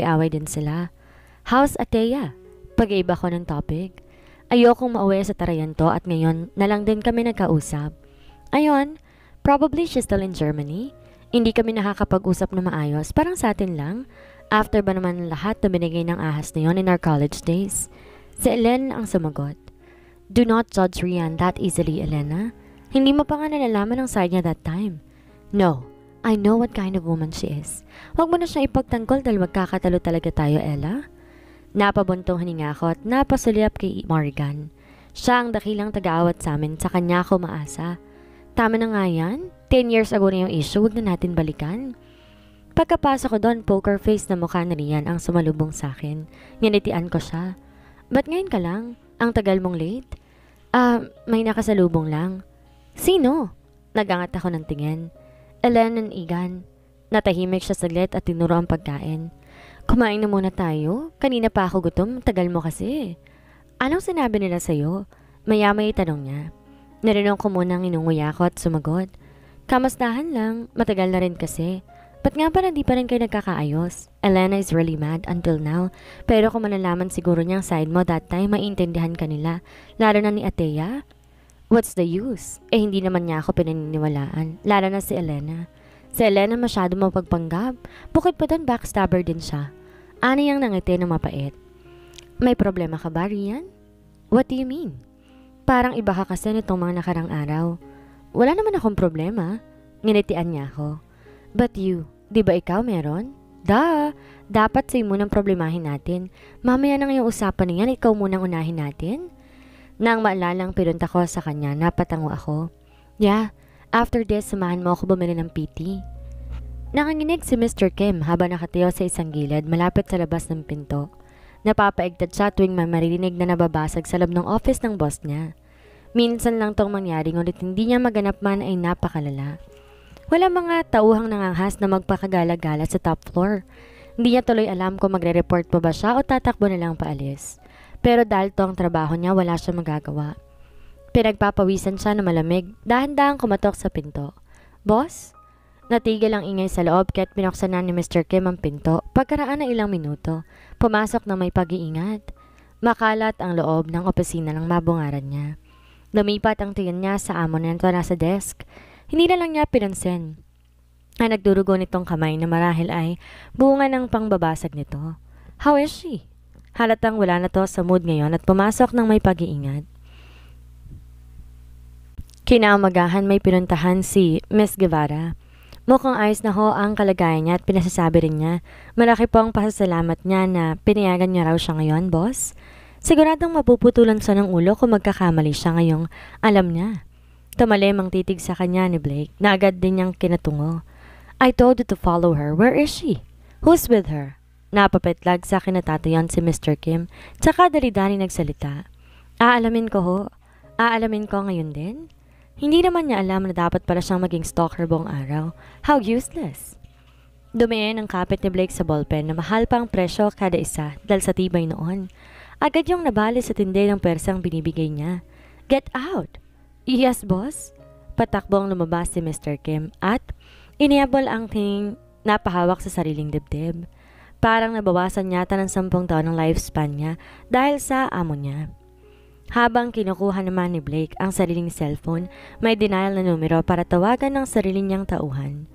away din sila. How's Atea? Pag-iba ko ng topic. Ayokong mauwi sa Tarayanto at ngayon na lang din kami nagkausap. Ayon, probably she's still in Germany. Hindi kami nakakapag-usap na maayos, parang sa atin lang. After ba naman lahat na binigay ng ahas na yon in our college days? Si Ellen ang sumagot. Do not judge Rian that easily, Elena. Hindi mo pa nga nalalaman ang side niya that time. No, I know what kind of woman she is. Huwag mo na siya ipagtanggol dahil magkakatalo talaga tayo, Ella. Napabuntong hininga ko at napasulyap kay Morgan. Siya ang dakilang taga-awat sa amin, sa kanya ako maasa. Tama na nga yan, 10 years ago na yung issue, huwag na natin balikan. Pagkapasok ko doon, poker face na mukha na Rian ang sumalubong sa akin. Nginitian ko siya. Ba't ngayon ka lang? Ang tagal mong late? May nakasalubong lang. Sino? Nagangat ako ng tingin. Ellen and Igan. Natahimik siya saglit at tinuro ang pagkain. Kumain na muna tayo. Kanina pa ako gutom. Tagal mo kasi. Anong sinabi nila sa'yo? Maya-may tanong niya. Narinig ko muna ang inunguya ko at sumagot. Kamustahan lang. Matagal na rin kasi. Ba't nga pa hindi pa rin kayo nagkakaayos? Elena is really mad until now. Pero kung malalaman siguro niyang side mo that time, maintindihan ka nila. Lalo na ni Atea. What's the use? Hindi naman niya ako pinaniniwalaan. Lalo na si Elena. Si Elena masyado mapagpanggap. Bukod pa doon, backstabber din siya. Ano yung nangiti na mapait? May problema ka ba, Rian? What do you mean? Parang iba ka kasi nitong mga nakarang araw. Wala naman akong problema. Nginitian niya ako. But you, di ba ikaw meron? Dapat sa'yo munang problemahin natin. Mamaya nang yung usapan niyan, ikaw munang unahin natin. Nang maalalang pinunta ko sa kanya, napatango ako. Yeah, after this, samahan mo ako bumili ng PT. Nakanginig si Mr. Kim habang nakatayo sa isang gilid malapit sa labas ng pinto. Napapaigtad siya tuwing may maririnig na nababasag sa loob ng office ng boss niya. Minsan lang tong mangyari ngunit hindi niya maganap man ay napakalala. Wala mga tauhang nanganghas na magpakagala-gala sa top floor. Hindi niya tuloy alam kung magre-report pa ba siya o tatakbo na lang paalis. Pero dahil to ang trabaho niya, wala siya magagawa. Pinagpapawisan siya na malamig, dahan-dahang kumatok sa pinto. Boss? Natigil ang ingay sa loob kaya't pinuksan na ni Mr. Kim ang pinto. Pagkaraan ng ilang minuto, pumasok na may pag-iingat. Makalat ang loob ng opisina ng mabungaran niya. Lumipat ang tingin niya sa amo na nasa desk. Hindi na lang niya pinansin. Ang nagdurugo nitong kamay na marahil ay bunga ng pangbabasag nito. How is she? Halatang wala na to sa mood ngayon at pumasok ng may pag-iingat. Kinaumagahan may pinuntahan si Miss Guevara. Mukhang ayos na ho ang kalagayan niya at pinasasabi rin niya. Malaki po ang pasasalamat niya na pinayagan niya raw siya ngayon, boss. Siguradong mapuputulan siya ng ulo kung magkakamali siya ngayong alam niya. Tumalim ang titig sa kanya ni Blake na agad din niyang kinatungo. I told you to follow her. Where is she? Who's with her? Napapetlag sa kinatatayan si Mr. Kim tsaka dali-dali nagsalita. Aalamin ko ho. Aalamin ko ngayon din. Hindi naman niya alam na dapat pala siyang maging stalker buong araw. How useless. Dumiin ang kapit ni Blake sa ballpen na mahal pa ang presyo kada isa dahil sa tibay noon. Agad yung nabali sa tindi ng persang binibigay niya. Get out! Yes, boss. Patakbo ang lumabas si Mr. Kim at iniabol ang tingin napahawak sa sariling dibdib. Parang nabawasan yata ng 10 taon ng lifespan niya dahil sa amo niya. Habang kinukuha naman ni Blake ang sariling cellphone, may denial na numero para tawagan ng sarili niyang tauhan.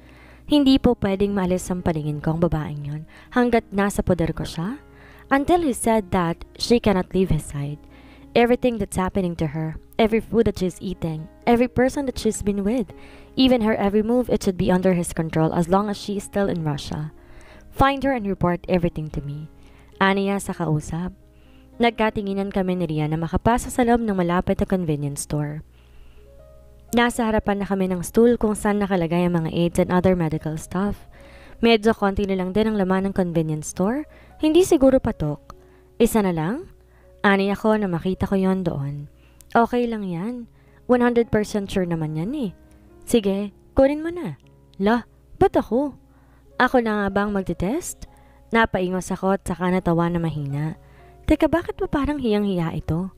Hindi po pwedeng maalis ang paningin ko ang babaeng yon hanggat nasa poder ko siya. Until he said that she cannot leave his side. Everything that's happening to her, every food that she's eating, every person that she's been with, even her every move, it should be under his control as long as she is still in Russia. Find her and report everything to me. Aniya sa kausap. Nagkatinginan kami ni Rian na makapasa sa loob ng malapit na convenience store. Nasa harapan na kami ng stool kung saan nakalagay ang mga aids and other medical stuff. Medyo konti na lang din ang laman ng convenience store. Hindi siguro patok. Isa na lang? Ani ako na makita ko yon doon. Okay lang yan. 100% sure naman yan eh. Sige, kunin mo na. Lah, ba't ako? Ako na nga bang magte-test? Napaingos ako at saka natawa na mahina. Teka, bakit ba parang hiyang-hiya ito?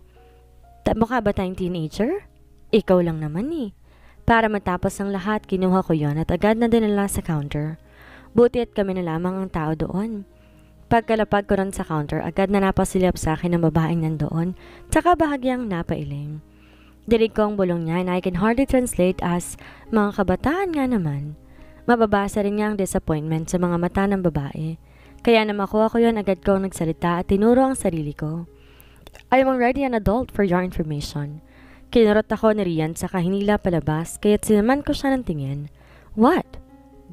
Mukha ba tayong teenager? Ikaw lang naman eh. Para matapos ang lahat, kinuha ko yon at agad na dinala sa counter. Buti at kami na lamang ang tao doon. Pagkalapag ko ron sa counter, agad na napasilip sa akin ng babaeng nandoon, tsaka bahagyang napailing. Dinig ko ang bulong niya and I can hardly translate as, mga kabataan nga naman. Mababasa rin niya ang disappointment sa mga mata ng babae. Kaya na makuha ko yun, agad kong nagsalita at tinuro ang sarili ko. I am already an adult for your information. Kinurot ako ni Rian saka hinila palabas kaya't sinaman ko siya ng tingin. What?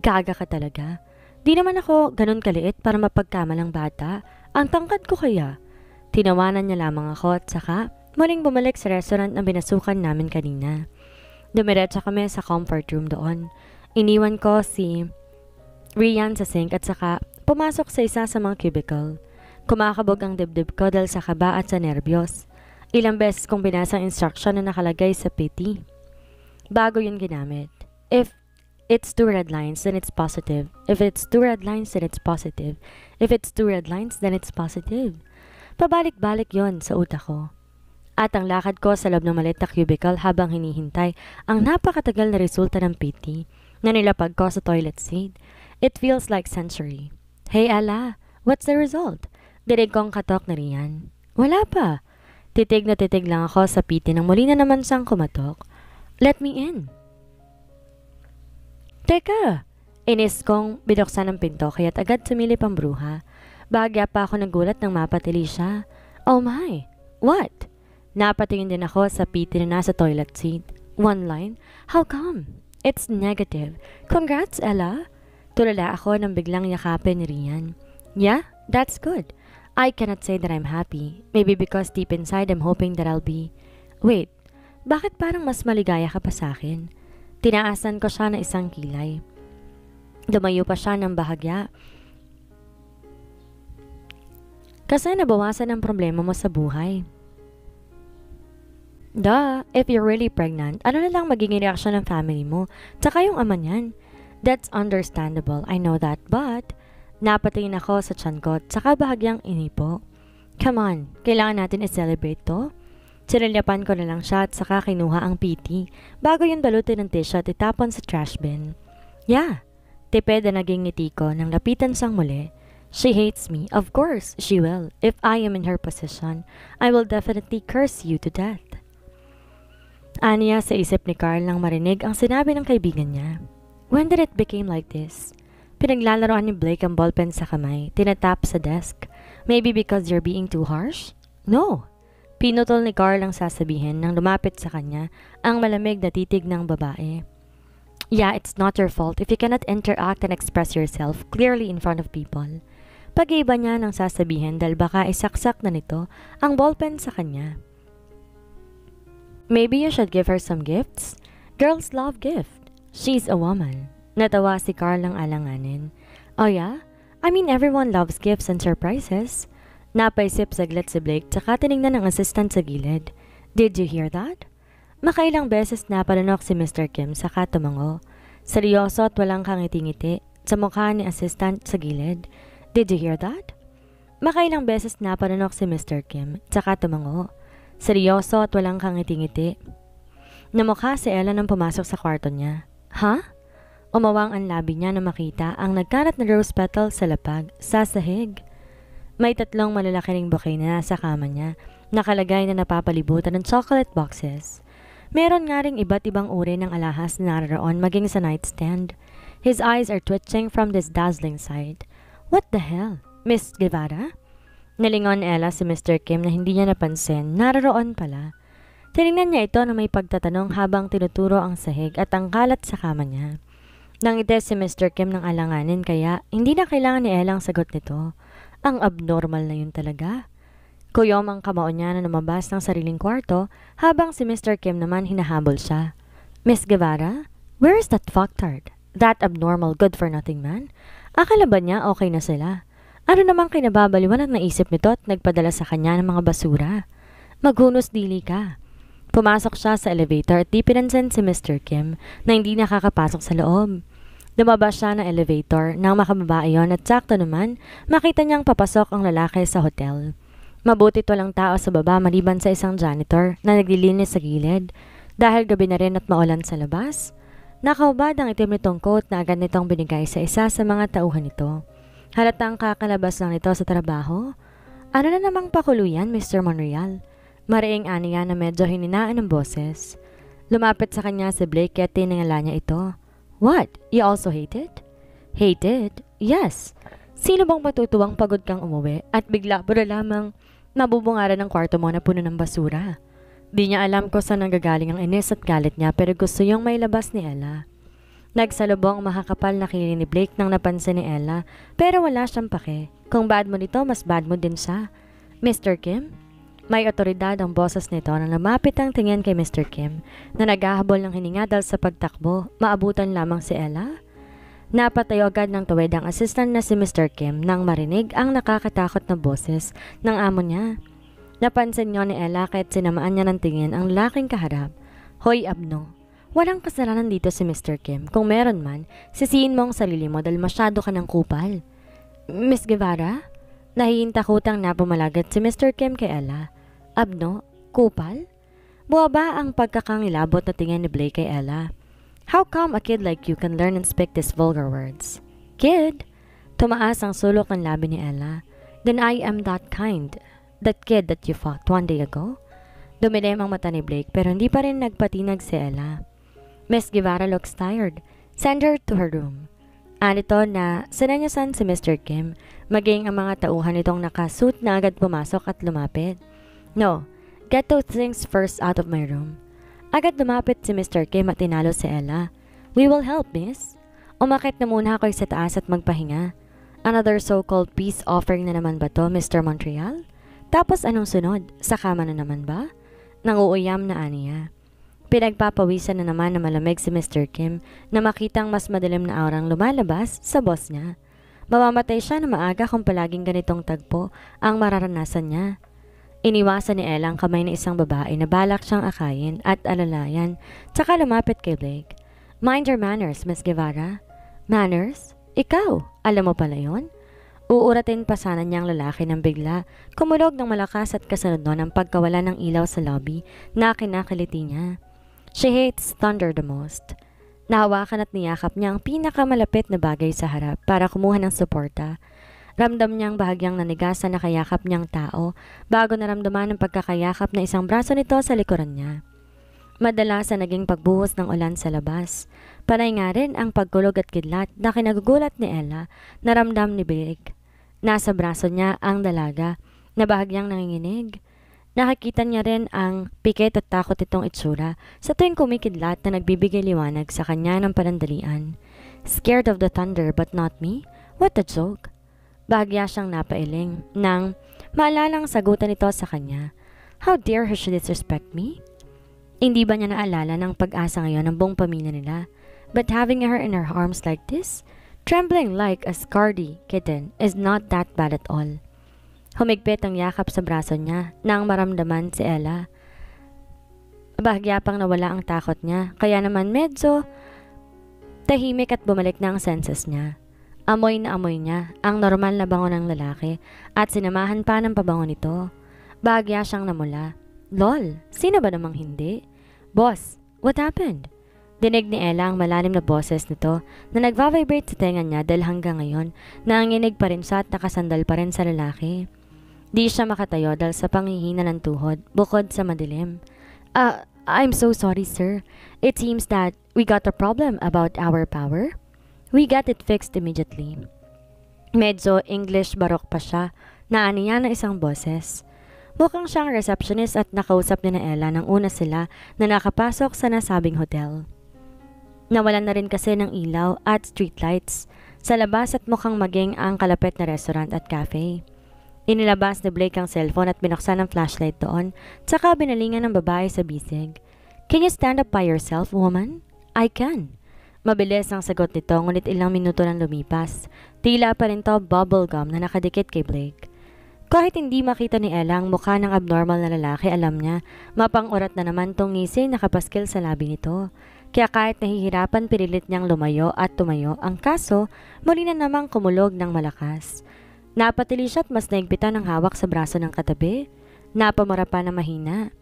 Gaga ka talaga? Di naman ako ganun kaliit para mapagkamalang bata. Ang tangkad ko kaya. Tinawanan niya lamang ako at saka muling bumalik sa restaurant na binasukan namin kanina. Dumiretso kami sa comfort room doon. Iniwan ko si Rian sa sink at saka pumasok sa isa sa mga cubicle. Kumakabog ang dibdib ko dahil sa kaba at sa nerbiyos. Ilang beses kong binasa ang instruction na nakalagay sa PT. Bago yun ginamit. If it's 2 red lines, then it's positive. If it's 2 red lines, then it's positive. If it's 2 red lines, then it's positive. Pabalik-balik yon sa utak ko. At ang lakad ko sa loob ng maliit na cubicle habang hinihintay ang napakatagal na resulta ng PT na nilapag ko sa toilet seat. It feels like century. Hey Ella, what's the result? Dinig kong katok na Rian. Wala pa. Titig na titig lang ako sa PT nang muli na naman siyang kumatok. Let me in. Teka! Inis kong binuksan ang pinto kaya't agad sumilip ang bruha. Bahagya pa ako nagulat nang mapatili siya. Oh my! What? Napatingin din ako sa PT na nasa toilet seat. One line? How come? It's negative. Congrats, Ella! Tulala ako nang biglang yakapin ni Rian. Yeah, that's good. I cannot say that I'm happy. Maybe because deep inside I'm hoping that I'll be... Wait, bakit parang mas maligaya ka pa sa akin? Tinaasan ko siya ng isang kilay. Lumayo pa siya ng bahagya. Kasi nabawasan ang problema mo sa buhay. Duh, if you're really pregnant, ano na lang magiging reaksyon ng family mo? Tsaka yung ama niyan. That's understandable, I know that, but... Napatingin ako sa tiyan ko, tsaka bahagyang inipo. Come on, kailangan natin i-celebrate to. Sinilyapan ko na lang siya at saka kinuha ang PT, bago yun balutin ng tissue at itapon sa trash bin. Yeah, tipid na naging ngiti ko nang lapitan siyang muli. She hates me, of course, she will. If I am in her position, I will definitely curse you to death. Aniya sa isip ni Carl nang marinig ang sinabi ng kaibigan niya. When did it become like this? Pinaglalaroan ni Blake ang ballpen sa kamay, tinatap sa desk. Maybe because you're being too harsh? No. Pinutol ni Carl ang sasabihin nang lumapit sa kanya ang malamig na titig ng babae. Yeah, it's not your fault if you cannot interact and express yourself clearly in front of people. Pag-iba niya nang sasabihin dahil baka isaksak na nito ang ballpen sa kanya. Maybe you should give her some gifts? Girls love gift. She's a woman. Natawa si Carl ng alanganin. Oh yeah? I mean everyone loves gifts and surprises. Napaisip saglit si Blake tsaka tinignan ng assistant sa gilid. Did you hear that? Makailang beses napanunok si Mr. Kim saka tumango. Seryoso at walang kangiti-ngiti sa mukha ni assistant sa gilid. Did you hear that? Makailang beses napanunok si Mr. Kim tsaka tumango. Seryoso at walang kangiti-ngiti. Namukha si Ella nang pumasok sa kwarto niya. Huh? Umawang ang labi niya na makita ang nagkalat na rose petal sa lapag, sa sahig. May 3 malalaki ring bouquet na nasa kama niya, nakalagay na napapalibutan ng chocolate boxes. Meron nga ring iba't ibang uri ng alahas na naroon maging sa nightstand. His eyes are twitching from this dazzling sight. What the hell? Miss Guevara? Nalingon Ella si Mr. Kim na hindi niya napansin, naroon pala. Tinignan niya ito na may pagtatanong habang tinuturo ang sahig at ang kalat sa kama niya. Nangiti si Mr. Kim ng alanganin kaya hindi na kailangan ni Ella ang sagot nito. Ang abnormal na yun talaga. Kuyom ang kamao niya na lumabas ng sariling kwarto habang si Mr. Kim naman hinahabol siya. Miss Guevara, where is that fucktard? That abnormal good-for-nothing man? Akala ba niya okay na sila? Ano namang kinababaliwan ang naisip nito at nagpadala sa kanya ng mga basura? Maghunos dili ka. Pumasok siya sa elevator at di pinansin si Mr. Kim na hindi nakakapasok sa loob. Lumabas siya ng elevator nang makababa iyon at sakto naman makita niyang papasok ang lalaki sa hotel. Mabutit walang tao sa baba maliban sa isang janitor na naglilinis sa gilid dahil gabi na rin at maulan sa labas. Nakaubad ang itim nitong coat na agad nitong binigay sa isa sa mga tauhan nito. Halatang kakalabas lang nito sa trabaho. Ano na namang pakuluyan, Mr. Monreal? Mariing aniya na medyo hininaan ng boses. Lumapit sa kanya si Blake at tiningala niya ito. What? You also hate it? Hate it? Yes. Sino bang matutuwang pagod kang umuwi at bigla para lamang nabubungaran ng kwarto mo na puno ng basura? Di niya alam kung saan nanggagaling ang inis at galit niya pero gusto niyang mailabas ni Ella. Nagsalubong ang makakapal na kilay ni Blake nang napansin ni Ella pero wala siyang pake. Kung bad mo nito, mas bad mo din siya. Mr. Kim? May otoridad ang boses nito nang lumapit ang tingin kay Mr. Kim na naghahabol ng hininga dahil sa pagtakbo. Maabutan lamang si Ella. Napatayo agad ng tuwid ang assistant na si Mr. Kim nang marinig ang nakakatakot na boses ng amo niya. Napansin niyo ni Ella kahit sinamaan niya ng tingin ang laking kaharap. Hoy Abno! Walang kasalanan dito si Mr. Kim. Kung meron man, sisihin mo ang sarili mo dahil masyado ka ng kupal. Miss Guevara? Nahihintakutang napumalagat si Mr. Kim kay Ella. Abno? Kupal? Buwaba ang pagkakangilabot na tingin ni Blake kay Ella. How come a kid like you can learn and speak these vulgar words? Kid? Tumaas ang sulok ng labi ni Ella. Then I am that kind. That kid that you fought one day ago? Dumilim ang mata ni Blake pero hindi pa rin nagpatinag si Ella. Miss Guevara looks tired. Send her to her room. Anito na sinanyasan si Mr. Kim, maging ang mga tauhan nitong nakasuit na agad pumasok at lumapit. No, get those things first out of my room. Agad lumapit si Mr. Kim at tinalo si Ella. We will help, miss. Umakit na muna ako sa taas at magpahinga. Another so-called peace offering na naman ba to, Mr. Montreal? Tapos anong sunod? Sa kama na naman ba? Nanguuyam na aniya. Pinagpapawisan na naman na malamig si Mr. Kim na makitang mas madilim na aurang lumalabas sa boss niya. Mamamatay siya na maaga kung palaging ganitong tagpo ang mararanasan niya. Iniwasan ni Ella ang kamay ng isang babae na balak siyang akayin at alalayan, tsaka lumapit kay Blake. Mind your manners, Miss Guevara. Manners? Ikaw? Alam mo pala yun? Uuratin pa sana niyang lalaki ng bigla, kumulog ng malakas at kasunod nun ang pagkawala ng ilaw sa lobby na kinakiliti niya. She hates thunder the most. Nahawakan at niyakap niya ang pinakamalapit na bagay sa harap para kumuha ng suporta. Ramdam niyang bahagyang nanigasan na kayakap niyang tao bago naramdaman ang pagkakayakap na isang braso nito sa likuran niya. Madalas sa naging pagbuhos ng ulan sa labas. Panay nga rin ang pagkulog at kidlat na kinagugulat ni Ella na ramdam ni Blake. Nasa braso niya ang dalaga na bahagyang nanginginig. Nakikita niya rin ang pikit at takot itong itsura sa tuwing kumikidlat na nagbibigay liwanag sa kanya ng panandalian. Scared of the thunder but not me? What a joke! Bahagya siyang napailing nang maalalang sagutan ito sa kanya. How dare her she disrespect me? Hindi ba niya naalala ng pag-asa ngayon ng buong pamilya nila? But having her in her arms like this, trembling like a scaredy kitten, is not that bad at all. Humigpit ang yakap sa braso niya nang maramdaman si Ella. Bahagya pang nawala ang takot niya, kaya naman medyo tahimik at bumalik na ang senses niya. Amoy na amoy niya ang normal na bango ng lalaki at sinamahan pa ng pabango nito. Bahagya siyang namula. Lol, sino ba namang hindi? Boss, what happened? Dinig ni Ella ang malalim na boses nito na nagva-vibrate sa tenga niya dahil hanggang ngayon nanginginig pa rin siya at nakasandal pa rin sa lalaki. Di siya makatayo dahil sa panghihina ng tuhod bukod sa madilim. I'm so sorry, sir. It seems that we got a problem about our power. We got it fixed immediately. Medyo English barok pa siya na aniya ng isang boses. Mukhang siyang receptionist at nakausap ni na Ella nang una sila na nakapasok sa nasabing hotel. Nawalan na rin kasi ng ilaw at streetlights sa labas at mukhang maging ang kalapit na restaurant at cafe. Inilabas ni Blake ang cellphone at binuksan ang flashlight doon, tsaka binalingan ng babae sa bisig. Can you stand up by yourself, woman? I can. Mabilis ang sagot nito ngunit ilang minuto nang lumipas. Tila pa rin to bubblegum na nakadikit kay Blake. Kahit hindi makita ni Ella ang mukha ng abnormal na lalaki, alam niya, mapang-urat na naman tong ngisi nakapaskil sa labi nito. Kaya kahit nahihirapan pinilit niyang lumayo at tumayo, ang kaso muli na namang kumulog ng malakas. Napatili siya at mas naigpitan ang hawak sa braso ng katabi. Napamura pa na mahina.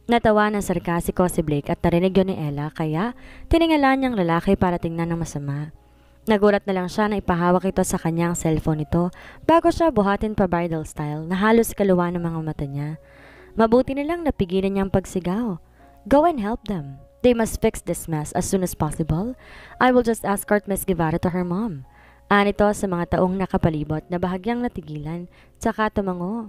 Natawa ng sarkasiko si Blake at narinig yun ni Ella kaya tiningalan niyang lalaki para tingnan ng masama. Nagulat na lang siya na ipahawak ito sa kanyang cellphone nito bago siya buhatin pa bridal style na halos kaluwa ng mga mata niya. Mabuti na lang napigilan niyang pagsigaw. Go and help them. They must fix this mess as soon as possible. I will just escort Miss Guevara to her mom. Anito sa mga taong nakapalibot na bahagyang natigilan, tsaka tumango.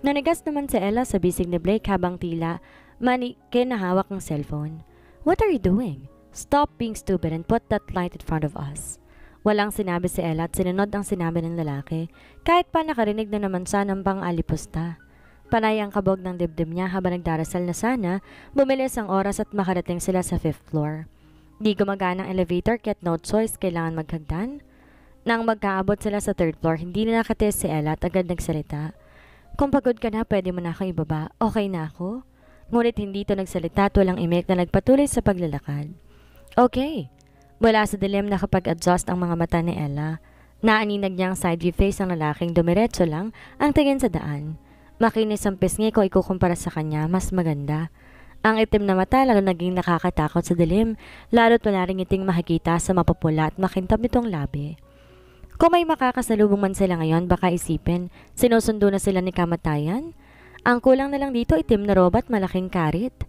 Nanigas naman si Ella sa bisig ni Blake habang tila manikin na hawak ng cellphone. What are you doing? Stop being stupid and put that light in front of us. Walang sinabi si Ella at sinunod ang sinabi ng lalaki, kahit pa nakarinig na naman siya ng pang-alipusta. Panay ang kabog ng dibdib niya habang nagdarasal na sana, bumilis ang oras at makarating sila sa 5th floor. Di gumagana ang elevator kaya't no choice, kailangan maghagdan. Nang magkaabot sila sa 3rd floor, hindi na nakatis si Ella at agad nagsalita. Kung pagod ka na, pwede mo na akong ibaba. Okay na ako? Ngunit hindi ito nagsalita at walang imik na nagpatuloy sa paglalakad. Okay. Wala sa dilim nakapag-adjust ang mga mata ni Ella. Naaninag niya ang side view face ng lalaking dumiretso lang ang tingin sa daan. Makinis ang pisngi kung ikukumpara sa kanya, mas maganda. Ang itim na mata lalo naging nakakatakot sa dilim, lalo't wala ring ngiting makikita sa mapapula at makintab nitong labi. Kung may makakasalubong man sila ngayon, baka isipin, sinusundo na sila ni kamatayan? Ang kulang na lang dito itim na robot malaking karit.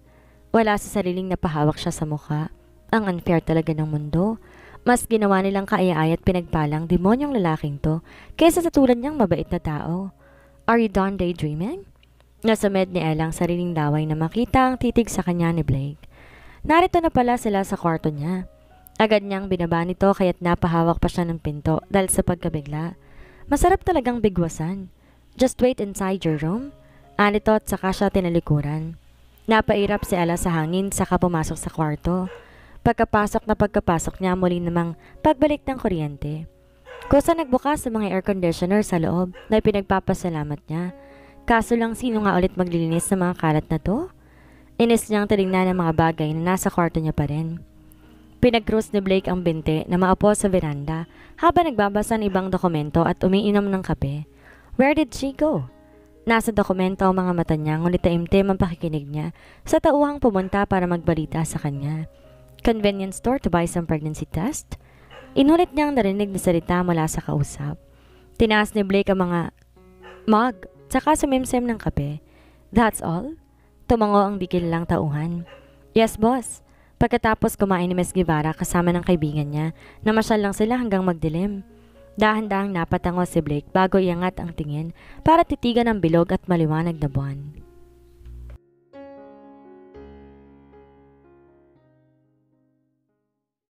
Wala sa sariling napahawak siya sa mukha. Ang unfair talaga ng mundo. Mas ginawa nilang kaaya-aya at pinagpalang demonyong lalaking to kaysa sa tulad niyang mabait na tao. Are you done daydreaming? Nasa med ni Ella ang sariling laway na makita ang titig sa kanya ni Blake. Narito na pala sila sa kwarto niya. Agad niyang binaba nito kaya't napahawak pa siya ng pinto dahil sa pagkabigla. Masarap talagang bigwasan. Just wait inside your room. Anito at saka siya tinalikuran. Napairap si Ella sa hangin saka pumasok sa kwarto. Pagkapasok niya muli namang pagbalik ng kuryente. Kusa nagbukas sa mga air conditioner sa loob na pinagpapasalamat niya. Kaso lang sino nga ulit maglilinis ng mga kalat na to? Inis niyang tinignan ang mga bagay na nasa kwarto niya pa rin. Pinag-cruise ni Blake ang binte na maapo sa veranda habang nagbabasa ng ibang dokumento at umiinom ng kape. Where did she go? Nasa dokumento ang mga mata niya ngunit taimtim ang pakikinig niya sa tauhang pumunta para magbalita sa kanya. Convenience store to buy some pregnancy test? Inulit niyang narinig na salita mula sa kausap. Tinaas ni Blake ang mga mug, tsaka sumimsim ng kape. That's all? Tumango ang di kilalang tauhan. Yes, boss. Pagkatapos kumain ni Miss Guevara kasama ng kaibigan niya, namasyal lang sila hanggang magdilim. Dahan-dahang napatango si Blake bago iangat ang tingin para titigan ang bilog at maliwanag na buwan.